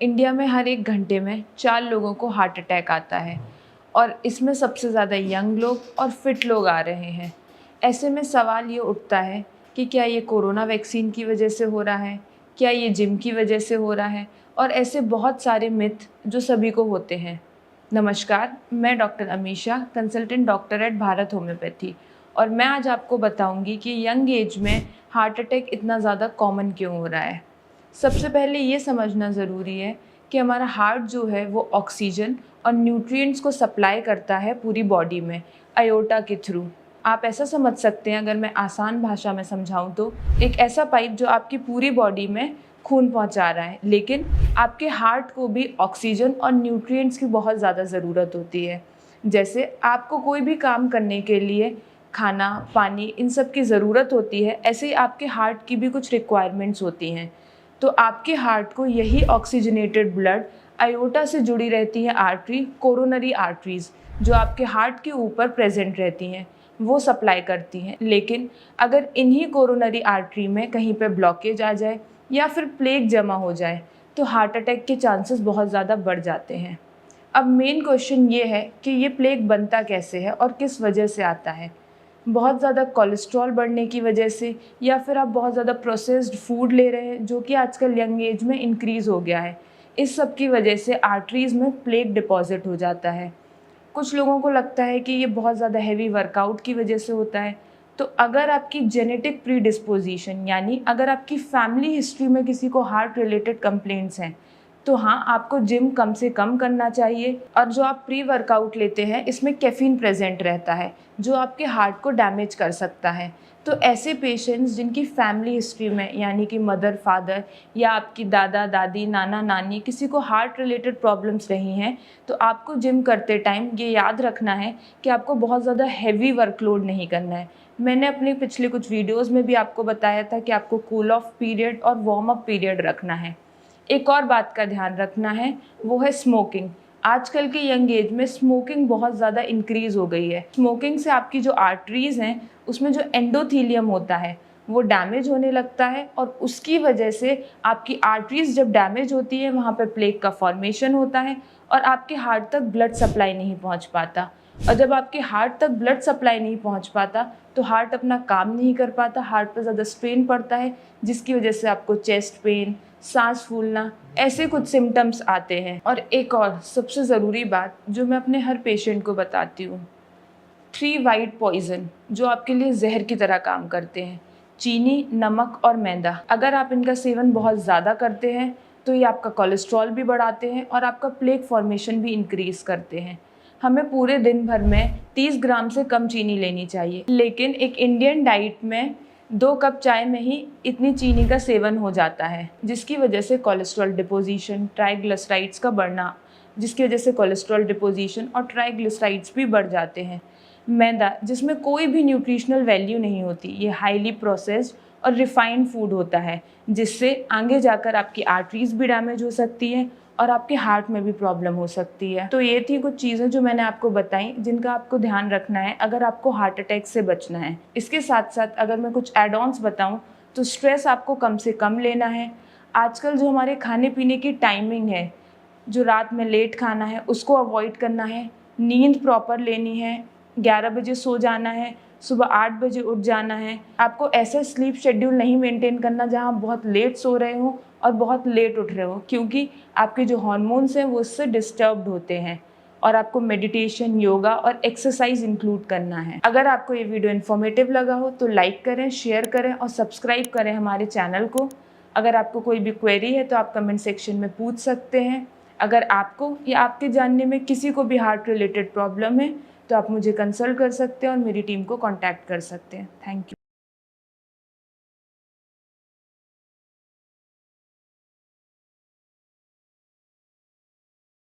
India में हर 1 घंटे में 4 लोगों को हार्ट अटैक आता है और इसमें सबसे ज़्यादा यंग लोग और फिट लोग आ रहे हैं। ऐसे में सवाल ये उठता है कि क्या ये कोरोना वैक्सीन की वजह से हो रहा है? क्या ये जिम की वजह से हो रहा है? और ऐसे बहुत सारे मिथ जो सभी को होते हैं। नमस्कार, मैं doctor Amisha, consultant doctor at Bharat Homeopathy, और मैं आज आपको बताऊंगी कि यंग एज में हार्ट अटैक इतना ज़्यादा कॉमन क्यों हो रहा है। सबसे पहले ये समझना ज़रूरी है कि हमारा हार्ट जो है वो ऑक्सीजन और न्यूट्रिएंट्स को सप्लाई करता है पूरी बॉडी में अयोटा के थ्रू। आप ऐसा समझ सकते हैं, अगर मैं आसान भाषा में समझाऊं तो एक ऐसा पाइप जो आपकी पूरी बॉडी में खून पहुंचा रहा है, लेकिन आपके हार्ट को भी ऑक्सीजन और न्यूट्रिएंट्स की बहुत ज़्यादा ज़रूरत होती है। जैसे आपको कोई भी काम करने के लिए खाना, पानी, इन सब की ज़रूरत होती है, ऐसे ही आपके हार्ट की भी कुछ रिक्वायरमेंट्स होती हैं। तो आपके हार्ट को यही ऑक्सीजनेटेड ब्लड अयोटा से जुड़ी रहती है आर्टरी, कोरोनरी आर्टरीज, जो आपके हार्ट के ऊपर प्रेजेंट रहती हैं, वो सप्लाई करती हैं। लेकिन अगर इन्हीं कोरोनरी आर्टरी में कहीं पे ब्लॉकेज आ जाए या फिर प्लेग जमा हो जाए तो हार्ट अटैक के चांसेस बहुत ज़्यादा बढ़ जाते हैं। अब मेन क्वेश्चन ये है कि ये प्लेग बनता कैसे है और किस वजह से आता है। बहुत ज़्यादा कोलेस्ट्रॉल बढ़ने की वजह से, या फिर आप बहुत ज़्यादा प्रोसेस्ड फूड ले रहे हैं जो कि आजकल यंग एज में इंक्रीज़ हो गया है। इस सब की वजह से आर्टरीज़ में प्लेक डिपॉजिट हो जाता है। कुछ लोगों को लगता है कि ये बहुत ज़्यादा हैवी वर्कआउट की वजह से होता है। तो अगर आपकी जेनेटिक प्रीडिस्पोजिशन, यानी अगर आपकी फैमिली हिस्ट्री में किसी को हार्ट रिलेटेड कंप्लेंट्स हैं, तो हाँ, आपको जिम कम से कम करना चाहिए। और जो आप प्री वर्कआउट लेते हैं, इसमें कैफीन प्रेजेंट रहता है जो आपके हार्ट को डैमेज कर सकता है। तो ऐसे पेशेंट्स जिनकी फैमिली हिस्ट्री में, यानी कि मदर, फादर या आपकी दादा, दादी, नाना, नानी, किसी को हार्ट रिलेटेड प्रॉब्लम्स रही हैं, तो आपको जिम करते टाइम ये याद रखना है कि आपको बहुत ज़्यादा हैवी वर्कलोड नहीं करना है। मैंने अपने पिछले कुछ वीडियोज़ में भी आपको बताया था कि आपको कूल ऑफ पीरियड और वार्म अप पीरियड रखना है। एक और बात का ध्यान रखना है, वो है स्मोकिंग। आजकल के यंग एज में स्मोकिंग बहुत ज़्यादा इंक्रीज़ हो गई है। स्मोकिंग से आपकी जो आर्टरीज़ हैं, उसमें जो एंडोथीलियम होता है वो डैमेज होने लगता है, और उसकी वजह से आपकी आर्टरीज़ जब डैमेज होती है, वहाँ पे प्लेक का फॉर्मेशन होता है और आपके हार्ट तक ब्लड सप्लाई नहीं पहुँच पाता। और जब आपके हार्ट तक ब्लड सप्लाई नहीं पहुँच पाता तो हार्ट अपना काम नहीं कर पाता, हार्ट पर ज़्यादा स्ट्रेन पड़ता है, जिसकी वजह से आपको चेस्ट पेन, सांस फूलना, ऐसे कुछ सिम्टम्स आते हैं। और एक और सबसे ज़रूरी बात जो मैं अपने हर पेशेंट को बताती हूँ, 3 वाइट पॉइजन जो आपके लिए जहर की तरह काम करते हैं, चीनी, नमक और मैदा। अगर आप इनका सेवन बहुत ज़्यादा करते हैं तो ये आपका कोलेस्ट्रॉल भी बढ़ाते हैं और आपका प्लेक फॉर्मेशन भी इंक्रीज़ करते हैं। हमें पूरे दिन भर में 30 ग्राम से कम चीनी लेनी चाहिए, लेकिन एक इंडियन डाइट में 2 कप चाय में ही इतनी चीनी का सेवन हो जाता है, जिसकी वजह से कोलेस्ट्रॉल डिपोजिशन, ट्राइग्लिसराइड्स का बढ़ना, जिसकी वजह से कोलेस्ट्रॉल डिपोजिशन और ट्राइग्लिसराइड्स भी बढ़ जाते हैं। मैदा, जिसमें कोई भी न्यूट्रिशनल वैल्यू नहीं होती, ये हाईली प्रोसेस्ड और रिफाइंड फूड होता है, जिससे आगे जाकर आपकी आर्टरीज भी डैमेज हो सकती है और आपके हार्ट में भी प्रॉब्लम हो सकती है। तो ये थी कुछ चीज़ें जो मैंने आपको बताई, जिनका आपको ध्यान रखना है अगर आपको हार्ट अटैक से बचना है। इसके साथ साथ अगर मैं कुछ एड ऑन्स बताऊँ तो स्ट्रेस आपको कम से कम लेना है। आजकल जो हमारे खाने पीने की टाइमिंग है, जो रात में लेट खाना है उसको अवॉइड करना है, नींद प्रॉपर लेनी है, 11 बजे सो जाना है, सुबह 8 बजे उठ जाना है। आपको ऐसा स्लीप शेड्यूल नहीं मेंटेन करना जहाँ आप बहुत लेट सो रहे हो और बहुत लेट उठ रहे हो, क्योंकि आपके जो हार्मोन्स हैं वो उससे डिस्टर्ब्ड होते हैं। और आपको मेडिटेशन, योगा और एक्सरसाइज इंक्लूड करना है। अगर आपको ये वीडियो इन्फॉर्मेटिव लगा हो तो लाइक करें, शेयर करें और सब्सक्राइब करें हमारे चैनल को। अगर आपको कोई भी क्वेरी है तो आप कमेंट सेक्शन में पूछ सकते हैं। अगर आपको या आपके जानने में किसी को भी हार्ट रिलेटेड प्रॉब्लम है तो आप मुझे कंसल्ट कर सकते हैं और मेरी टीम को कॉन्टैक्ट कर सकते हैं। Thank you.